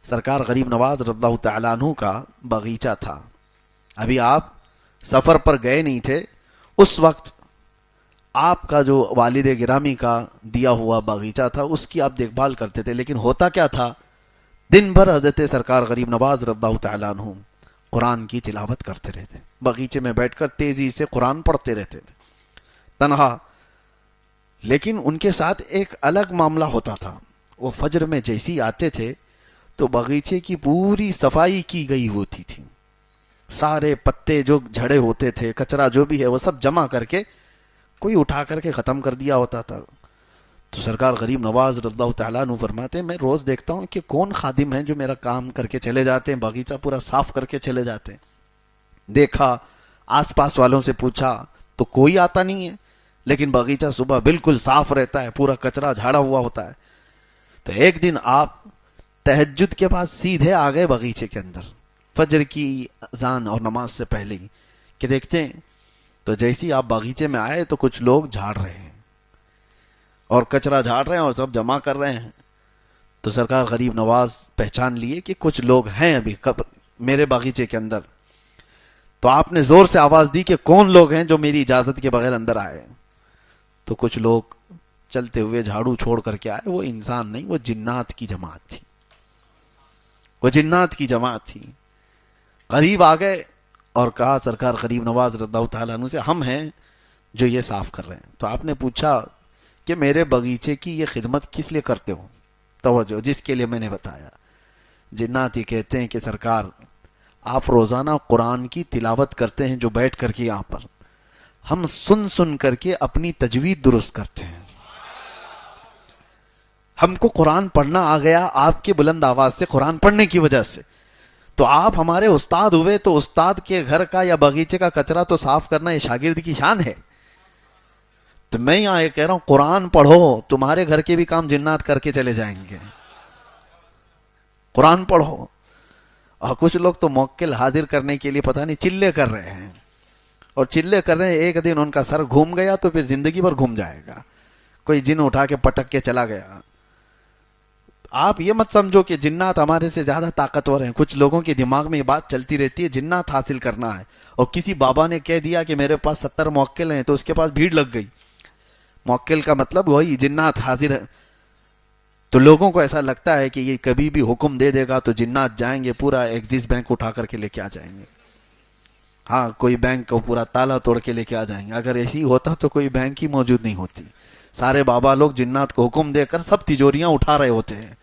سرکار غریب نواز رضی اللہ تعالیٰ عنہ کا باغیچہ تھا. ابھی آپ سفر پر گئے نہیں تھے. اس وقت آپ کا جو والد گرامی کا دیا ہوا باغیچہ تھا اس کی آپ دیکھ بھال کرتے تھے. لیکن ہوتا کیا تھا, دن بھر حضرت سرکار غریب نواز رضی اللہ تعالیٰ عنہ قرآن کی تلاوت کرتے رہتے. باغیچے میں بیٹھ کر تیزی سے قرآن پڑھتے رہتے تھے تنہا. لیکن ان کے ساتھ ایک الگ معاملہ ہوتا تھا. وہ فجر میں جیسی آتے تھے تو باغیچے کی پوری صفائی کی گئی ہوتی تھی. سارے پتے جو جھڑے ہوتے تھے, کچرا جو بھی ہے وہ سب جمع کر کے کوئی اٹھا کر کے ختم کر دیا ہوتا تھا. تو سرکار غریب نواز رضی اللہ تعالیٰ عنہ فرماتے ہیں میں روز دیکھتا ہوں کہ کون خادم ہیں جو میرا کام کر کے چلے جاتے ہیں, باغیچہ پورا صاف کر کے چلے جاتے ہیں. دیکھا, آس پاس والوں سے پوچھا تو کوئی آتا نہیں ہے, لیکن باغیچہ صبح بالکل صاف رہتا ہے, پورا کچرا جھاڑا ہوا ہوتا ہے. تو ایک دن آپ تہجد کے بعد سیدھے آ گئے باغیچے کے اندر فجر کی اذان اور نماز سے پہلے ہی, کہ دیکھتے ہیں تو جیسی آپ باغیچے میں آئے تو کچھ لوگ جھاڑ رہے ہیں اور کچرا جھاڑ رہے ہیں اور سب جمع کر رہے ہیں. تو سرکار غریب نواز پہچان لیے کہ کچھ لوگ ہیں ابھی میرے باغیچے کے اندر. تو آپ نے زور سے آواز دی کہ کون لوگ ہیں جو میری اجازت کے بغیر اندر آئے. تو کچھ لوگ چلتے ہوئے جھاڑو چھوڑ کر کے آئے. وہ انسان نہیں, وہ جنات کی جماعت تھی, وہ جنات کی جماعت تھی. قریب آ گئے اور کہا سرکار غریب نواز رضی اللہ تعالیٰ عنہ سے ہم ہیں جو یہ صاف کر رہے ہیں. تو آپ نے پوچھا کہ میرے باغیچے کی یہ خدمت کس لیے کرتے ہو؟ توجہ, جس کے لیے میں نے بتایا. جنات یہ کہتے ہیں کہ سرکار آپ روزانہ قرآن کی تلاوت کرتے ہیں جو بیٹھ کر کے یہاں پر, ہم سن سن کر کے اپنی تجوید درست کرتے ہیں. ہم کو قرآن پڑھنا آ گیا آپ کے بلند آواز سے, قرآن پڑھنے کی وجہ سے. تو آپ ہمارے استاد ہوئے تو استاد کے گھر کا یا باغیچے کا کچرا تو صاف کرنا یہ شاگرد کی شان ہے. تو میں یہاں یہ کہہ رہا ہوں قرآن پڑھو, تمہارے گھر کے بھی کام جنات کر کے چلے جائیں گے. قرآن پڑھو. اور کچھ لوگ تو موکل حاضر کرنے کے لیے پتہ نہیں چلے کر رہے ہیں, اور چلے کر رہے ہیں, ایک دن ان کا سر گھوم گیا تو پھر زندگی بھر گھوم جائے گا. کوئی جن اٹھا کے پٹک کے چلا گیا. آپ یہ مت سمجھو کہ جنات ہمارے سے زیادہ طاقتور ہیں. کچھ لوگوں کے دماغ میں یہ بات چلتی رہتی ہے جنات حاصل کرنا ہے, اور کسی بابا نے کہہ دیا کہ میرے پاس 70 موکل ہیں تو اس کے پاس بھیڑ لگ گئی. موکل کا مطلب وہی جنات حاضر ہے. تو لوگوں کو ایسا لگتا ہے کہ یہ کبھی بھی حکم دے دے گا تو جنات جائیں گے, پورا ایکسس بینک اٹھا کر کے لے کے آ جائیں گے. ہاں, کوئی بینک کو پورا تالا توڑ کے لے کے آ جائیں گے. اگر ایسی ہوتا تو کوئی بینک ہی موجود نہیں ہوتی. سارے بابا لوگ جنات کو حکم دے کر سب تجوریاں اٹھا رہے ہوتے ہیں.